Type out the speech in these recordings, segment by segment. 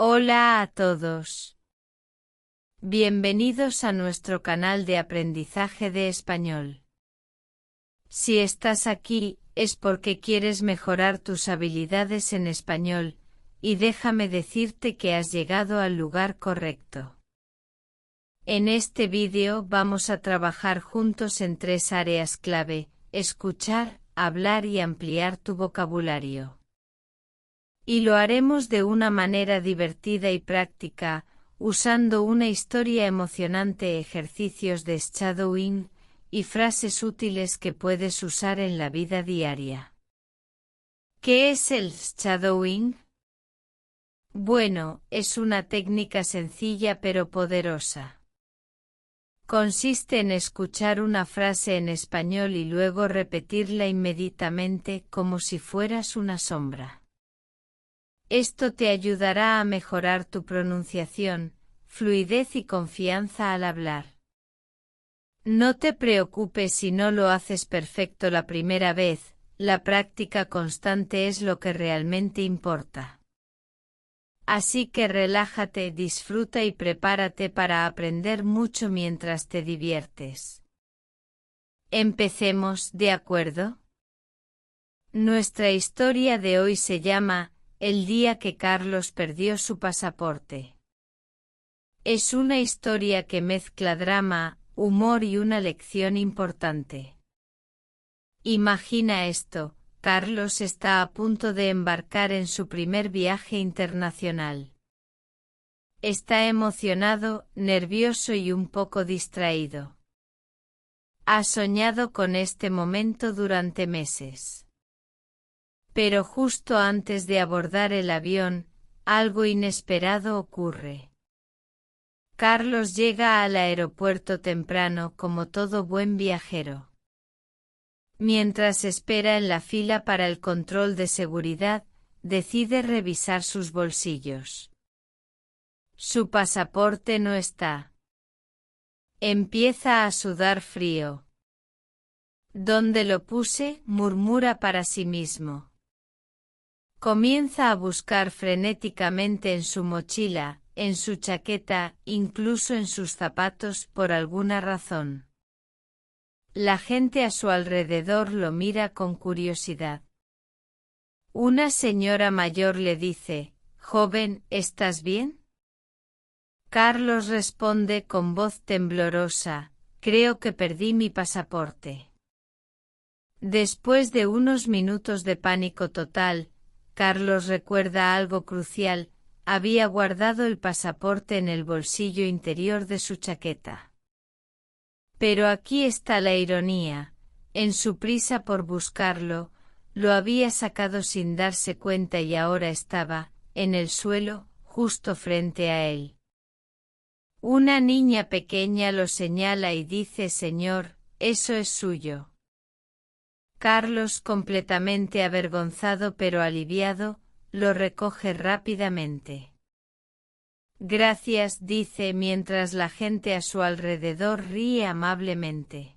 Hola a todos. Bienvenidos a nuestro canal de aprendizaje de español. Si estás aquí, es porque quieres mejorar tus habilidades en español, y déjame decirte que has llegado al lugar correcto. En este vídeo vamos a trabajar juntos en 3 áreas clave: escuchar, hablar y ampliar tu vocabulario. Y lo haremos de una manera divertida y práctica, usando una historia emocionante, ejercicios de shadowing, y frases útiles que puedes usar en la vida diaria. ¿Qué es el shadowing? Bueno, es una técnica sencilla pero poderosa. Consiste en escuchar una frase en español y luego repetirla inmediatamente como si fueras una sombra. Esto te ayudará a mejorar tu pronunciación, fluidez y confianza al hablar. No te preocupes si no lo haces perfecto la primera vez, la práctica constante es lo que realmente importa. Así que relájate, disfruta y prepárate para aprender mucho mientras te diviertes. Empecemos, ¿de acuerdo? Nuestra historia de hoy se llama El día que Carlos perdió su pasaporte. Es una historia que mezcla drama, humor y una lección importante. Imagina esto: Carlos está a punto de embarcar en su primer viaje internacional. Está emocionado, nervioso y un poco distraído. Ha soñado con este momento durante meses. Pero justo antes de abordar el avión, algo inesperado ocurre. Carlos llega al aeropuerto temprano como todo buen viajero. Mientras espera en la fila para el control de seguridad, decide revisar sus bolsillos. Su pasaporte no está. Empieza a sudar frío. ¿Dónde lo puse?, murmura para sí mismo. Comienza a buscar frenéticamente en su mochila, en su chaqueta, incluso en sus zapatos, por alguna razón. La gente a su alrededor lo mira con curiosidad. Una señora mayor le dice: «Joven, ¿estás bien?». Carlos responde con voz temblorosa: «Creo que perdí mi pasaporte». Después de unos minutos de pánico total, Carlos recuerda algo crucial: había guardado el pasaporte en el bolsillo interior de su chaqueta. Pero aquí está la ironía: en su prisa por buscarlo, lo había sacado sin darse cuenta y ahora estaba, en el suelo, justo frente a él. Una niña pequeña lo señala y dice: «Señor, eso es suyo». Carlos, completamente avergonzado pero aliviado, lo recoge rápidamente. «Gracias», dice mientras la gente a su alrededor ríe amablemente.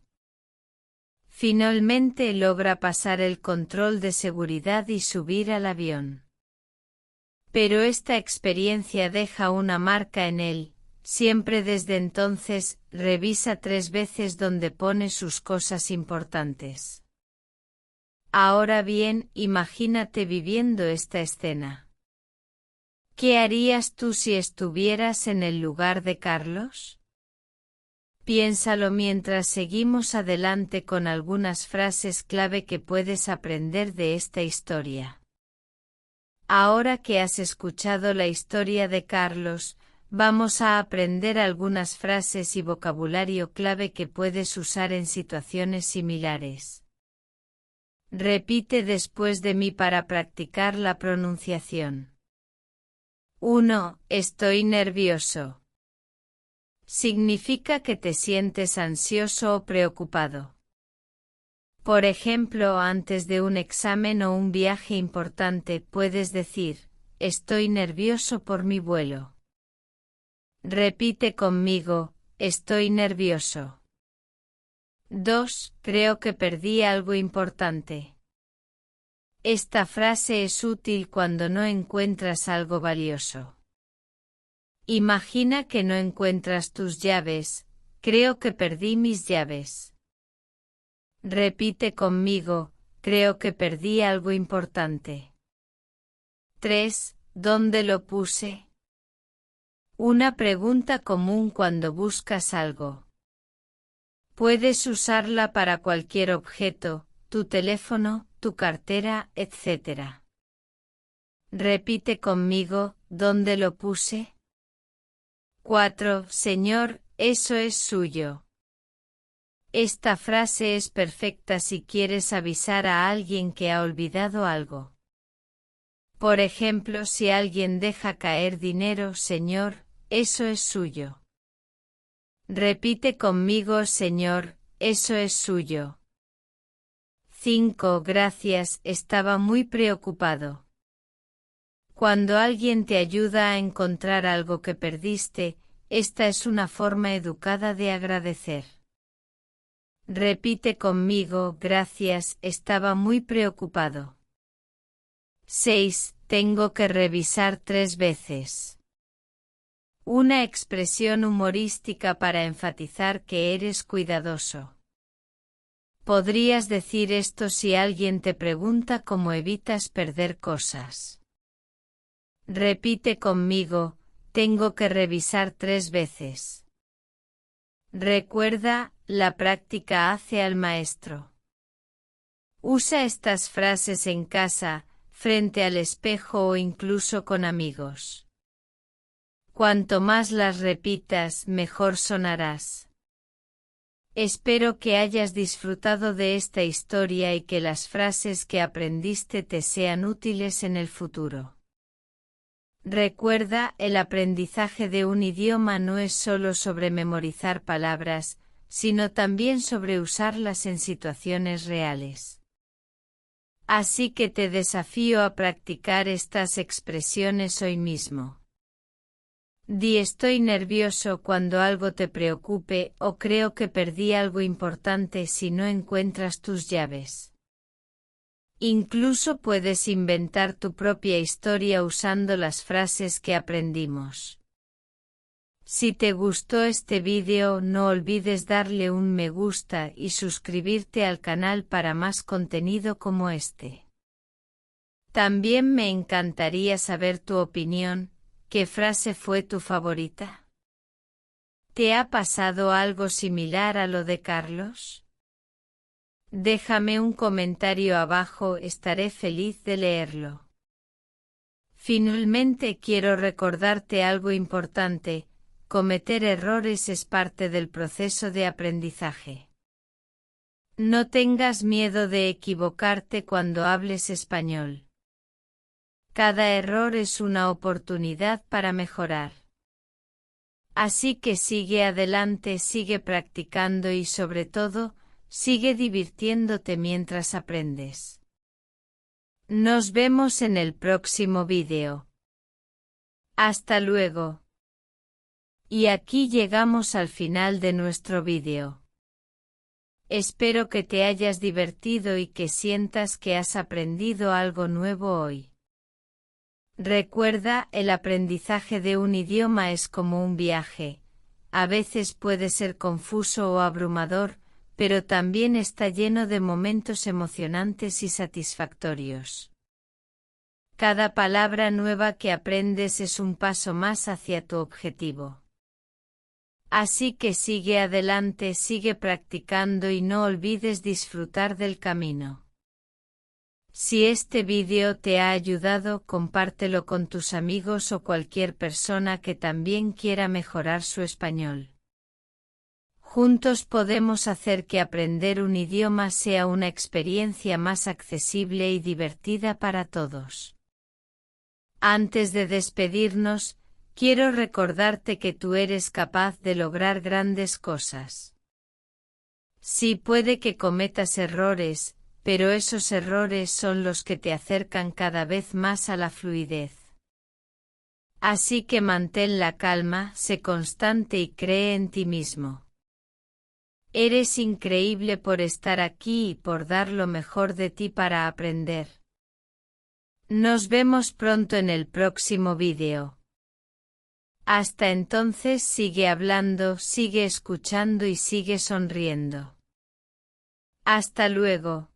Finalmente logra pasar el control de seguridad y subir al avión. Pero esta experiencia deja una marca en él. Siempre desde entonces, revisa 3 veces donde pone sus cosas importantes. Ahora bien, imagínate viviendo esta escena. ¿Qué harías tú si estuvieras en el lugar de Carlos? Piénsalo mientras seguimos adelante con algunas frases clave que puedes aprender de esta historia. Ahora que has escuchado la historia de Carlos, vamos a aprender algunas frases y vocabulario clave que puedes usar en situaciones similares. Repite después de mí para practicar la pronunciación. 1. Estoy nervioso. Significa que te sientes ansioso o preocupado. Por ejemplo, antes de un examen o un viaje importante puedes decir: «Estoy nervioso por mi vuelo». Repite conmigo: «Estoy nervioso». 2. Creo que perdí algo importante. Esta frase es útil cuando no encuentras algo valioso. Imagina que no encuentras tus llaves, creo que perdí mis llaves. Repite conmigo, creo que perdí algo importante. 3. ¿Dónde lo puse? Una pregunta común cuando buscas algo. Puedes usarla para cualquier objeto, tu teléfono, tu cartera, etc. Repite conmigo, ¿dónde lo puse? 4. Señor, eso es suyo. Esta frase es perfecta si quieres avisar a alguien que ha olvidado algo. Por ejemplo, si alguien deja caer dinero, señor, eso es suyo. Repite conmigo, señor, eso es suyo. 5. Gracias, estaba muy preocupado. Cuando alguien te ayuda a encontrar algo que perdiste, esta es una forma educada de agradecer. Repite conmigo, gracias, estaba muy preocupado. 6. Tengo que revisar 3 veces. Una expresión humorística para enfatizar que eres cuidadoso. Podrías decir esto si alguien te pregunta cómo evitas perder cosas. Repite conmigo, tengo que revisar 3 veces. Recuerda, la práctica hace al maestro. Usa estas frases en casa, frente al espejo o incluso con amigos. Cuanto más las repitas, mejor sonarás. Espero que hayas disfrutado de esta historia y que las frases que aprendiste te sean útiles en el futuro. Recuerda, el aprendizaje de un idioma no es solo sobre memorizar palabras, sino también sobre usarlas en situaciones reales. Así que te desafío a practicar estas expresiones hoy mismo. Di estoy nervioso cuando algo te preocupe o creo que perdí algo importante si no encuentras tus llaves. Incluso puedes inventar tu propia historia usando las frases que aprendimos. Si te gustó este vídeo, no olvides darle un me gusta y suscribirte al canal para más contenido como este. También me encantaría saber tu opinión, ¿qué frase fue tu favorita? ¿Te ha pasado algo similar a lo de Carlos? Déjame un comentario abajo, estaré feliz de leerlo. Finalmente quiero recordarte algo importante, cometer errores es parte del proceso de aprendizaje. No tengas miedo de equivocarte cuando hables español. Cada error es una oportunidad para mejorar. Así que sigue adelante, sigue practicando y sobre todo, sigue divirtiéndote mientras aprendes. Nos vemos en el próximo vídeo. Hasta luego. Y aquí llegamos al final de nuestro vídeo. Espero que te hayas divertido y que sientas que has aprendido algo nuevo hoy. Recuerda, el aprendizaje de un idioma es como un viaje. A veces puede ser confuso o abrumador, pero también está lleno de momentos emocionantes y satisfactorios. Cada palabra nueva que aprendes es un paso más hacia tu objetivo. Así que sigue adelante, sigue practicando y no olvides disfrutar del camino. Si este vídeo te ha ayudado, compártelo con tus amigos o cualquier persona que también quiera mejorar su español. Juntos podemos hacer que aprender un idioma sea una experiencia más accesible y divertida para todos. Antes de despedirnos, quiero recordarte que tú eres capaz de lograr grandes cosas. Sí, puede que cometas errores, pero esos errores son los que te acercan cada vez más a la fluidez. Así que mantén la calma, sé constante y cree en ti mismo. Eres increíble por estar aquí y por dar lo mejor de ti para aprender. Nos vemos pronto en el próximo vídeo. Hasta entonces sigue hablando, sigue escuchando y sigue sonriendo. Hasta luego.